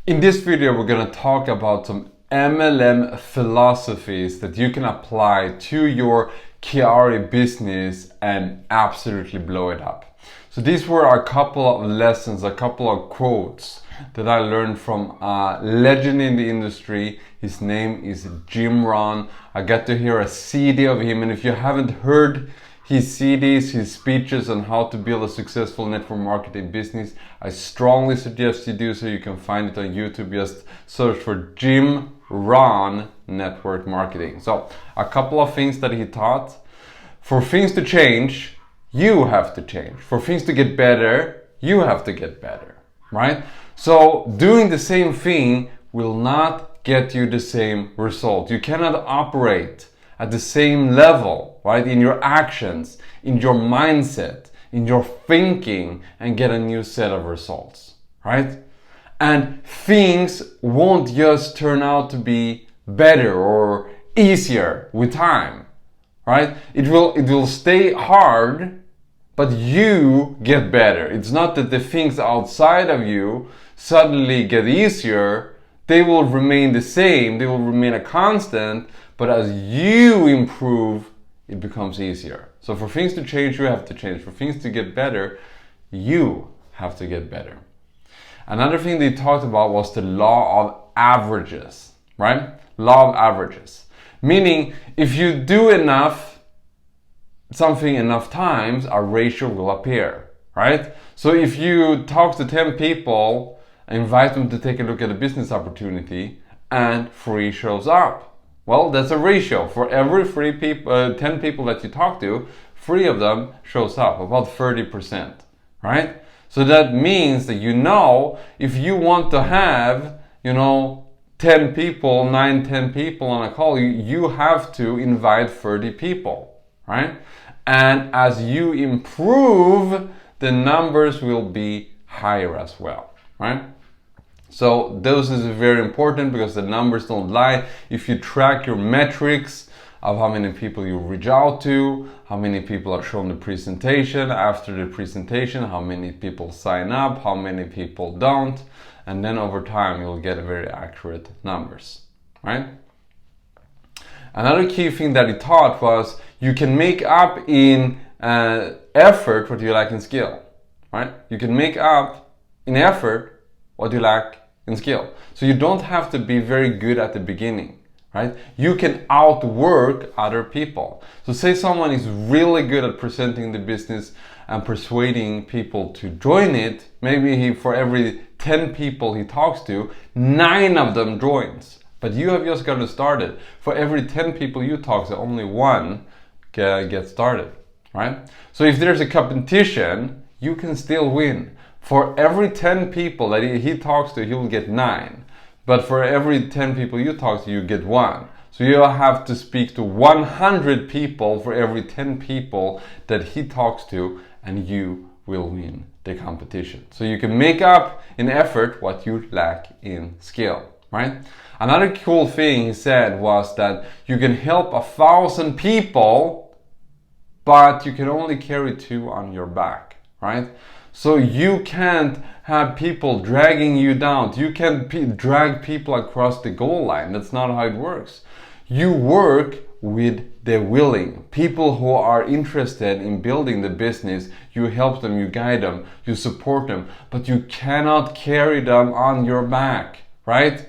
In this video, we're going to talk about some MLM philosophies that you can apply to your Quiari business and absolutely blow it up. So these were a couple of lessons, a couple of quotes that I learned from a legend in the industry. His name is Jim Rohn. I got to hear a CD of him, and if you haven't heard his CDs, his speeches on how to build a successful network marketing business, I strongly suggest you do so. You can find it on YouTube. Just search for Jim Rohn Network Marketing. So a couple of things that he taught. For things to change, you have to change. For things to get better, you have to get better, right? So doing the same thing will not get you the same result. You cannot operate at the same level, right? In your actions, in your mindset, in your thinking, and get a new set of results, right? And things won't just turn out to be better or easier with time, right? It will stay hard, but you get better. It's not that the things outside of you suddenly get easier. They will remain the same. They will remain a constant. But as you improve, it becomes easier. So for things to change, you have to change. For things to get better, you have to get better. Another thing they talked about was the law of averages, right? Law of averages. Meaning, if you do something enough times, a ratio will appear, right? So if you talk to 10 people, invite them to take a look at a business opportunity, and 3 shows up, well, that's a ratio. For every 10 people that you talk to, 3 of them shows up, about 30%, right? So that means that if you want to have, 10 people, 10 people on a call, you have to invite 30 people, right? And as you improve, the numbers will be higher as well, right? So those is very important because the numbers don't lie. If you track your metrics of how many people you reach out to, how many people are shown the presentation, after the presentation, how many people sign up, how many people don't, and then over time you'll get very accurate numbers, right? Another key thing that he taught was you can make up in effort what you lack in skill, right? You can make up in effort what you lack in skill. So you don't have to be very good at the beginning, right? You can outwork other people. So say someone is really good at presenting the business and persuading people to join it. Maybe for every 10 people he talks to, 9 of them joins. But you have just gotten started. For every 10 people you talk to, only 1 gets started, right? So if there's a competition, you can still win. For every 10 people that he talks to, he will get 9. But for every 10 people you talk to, you get 1. So you have to speak to 100 people for every 10 people that he talks to, and you will win the competition. So you can make up in effort what you lack in skill, right? Another cool thing he said was that you can help 1,000 people, but you can only carry 2 on your back, right? So you can't have people dragging you down. You can't drag people across the goal line. That's not how it works. You work with the willing. People who are interested in building the business, you help them, you guide them, you support them, but you cannot carry them on your back, right?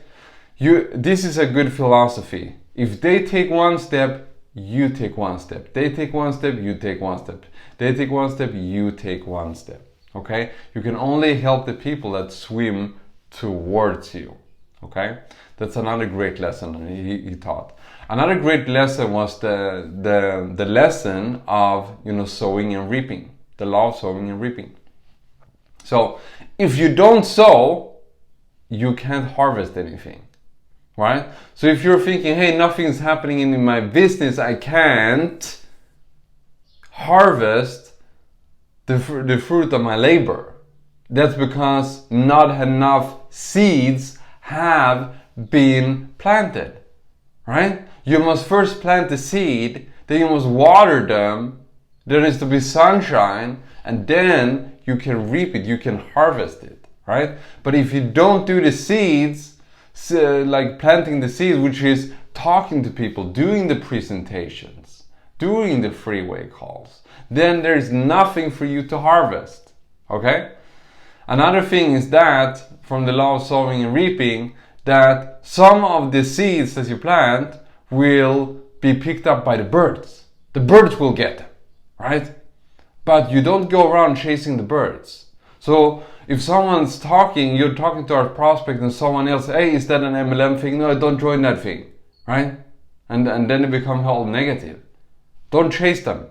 This is a good philosophy. If they take 1 step, you take 1 step. They take 1 step, you take 1 step. They take 1 step, you take 1 step. Okay? You can only help the people that swim towards you. Okay? That's another great lesson he taught. Another great lesson was the lesson of sowing and reaping. The law of sowing and reaping. So if you don't sow, you can't harvest anything. Right? So if you're thinking, hey, nothing's happening in my business, I can't harvest the fruit of my labor. That's because not enough seeds have been planted, right? You must first plant the seed, then you must water them, there needs to be sunshine, and then you can reap it, you can harvest it, right? But if you don't do the seeds, like planting the seeds, which is talking to people, doing the presentations, doing the freeway calls, then there's nothing for you to harvest, okay? Another thing is that, from the law of sowing and reaping, that some of the seeds that you plant will be picked up by the birds. The birds will get them, right? But you don't go around chasing the birds. So if someone's talking, you're talking to our prospect and someone else, hey, is that an MLM thing? No, don't join that thing, right? And then it becomes all negative. Don't chase them.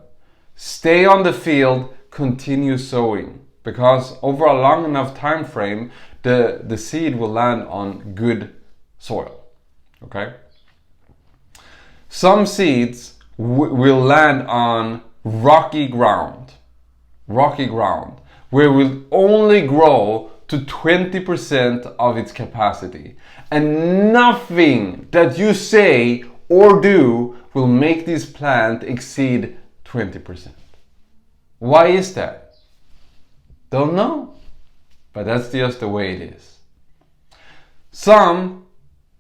Stay on the field, continue sowing. Because over a long enough time frame, the seed will land on good soil, okay? Some seeds will land on rocky ground, where it will only grow to 20% of its capacity. And nothing that you say or do will make this plant exceed 20%. Why is that? Don't know, but that's just the way it is. Some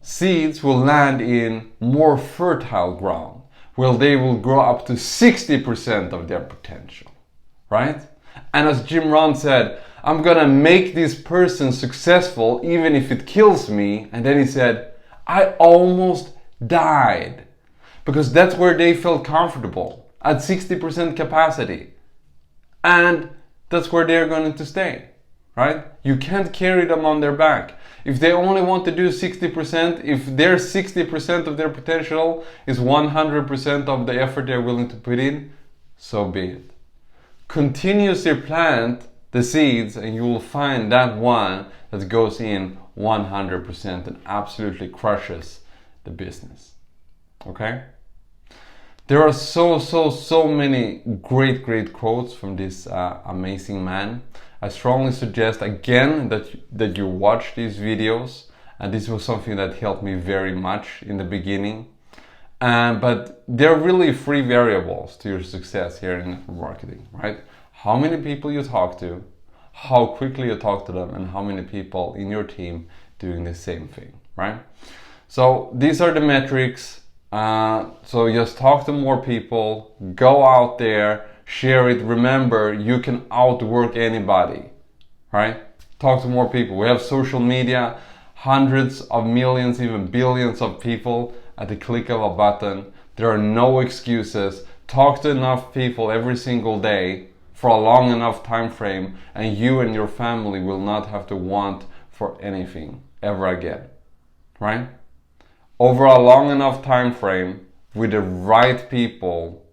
seeds will land in more fertile ground, where they will grow up to 60% of their potential, right? And as Jim Rohn said, I'm gonna make this person successful even if it kills me. And then he said, I almost died. Because that's where they felt comfortable, at 60% capacity. And that's where they're going to stay, right? You can't carry them on their back. If they only want to do 60%, if their 60% of their potential is 100% of the effort they're willing to put in, so be it. Continuously plant the seeds and you will find that one that goes in 100% and absolutely crushes the business, okay? There are so many great quotes from this amazing man. I strongly suggest again that you watch these videos, and this was something that helped me very much in the beginning. But they're really 3 variables to your success here in network marketing, right? How many people you talk to, how quickly you talk to them, and how many people in your team doing the same thing, right? So these are the metrics. So just talk to more people, go out there, share it. Remember, you can outwork anybody, right? Talk to more people. We have social media, hundreds of millions, even billions of people at the click of a button. There are no excuses. Talk to enough people every single day for a long enough time frame, and you and your family will not have to want for anything ever again, right? Over a long enough time frame, with the right people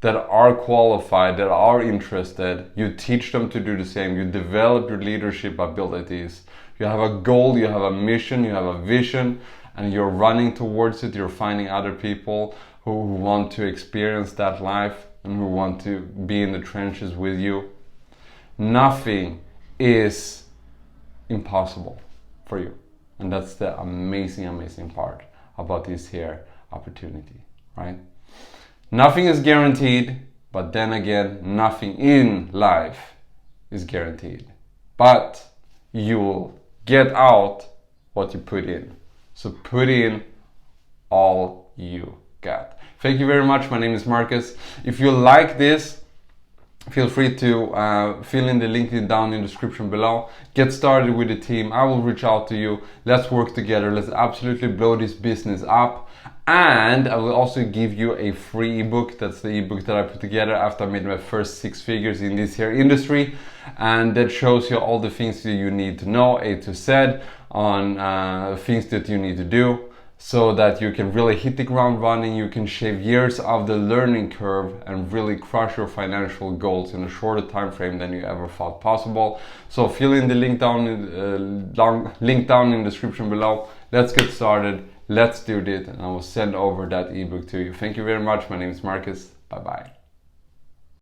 that are qualified, that are interested, you teach them to do the same. You develop your leadership abilities. You have a goal, you have a mission, you have a vision, and you're running towards it. You're finding other people who want to experience that life and who want to be in the trenches with you. Nothing is impossible for you. And that's the amazing part about this here opportunity, right? Nothing is guaranteed, but then again, nothing in life is guaranteed. But you will get out what you put in. So put in all you got. Thank you very much. My name is Marcus. If you like this, feel free to fill in the link down in the description below. Get started with the team. I will reach out to you. Let's work together. Let's absolutely blow this business up. And I will also give you a free ebook. That's the ebook that I put together after I made my first 6 figures in this here industry. And that shows you all the things that you need to know, A to Z, on things that you need to do, so that you can really hit the ground running. You can shave years of the learning curve and really crush your financial goals in a shorter time frame than you ever thought possible. So fill in the link down in the description below. Let's get started. Let's do this, and I will send over that ebook to you. Thank you very much. My name is Marcus. Bye bye.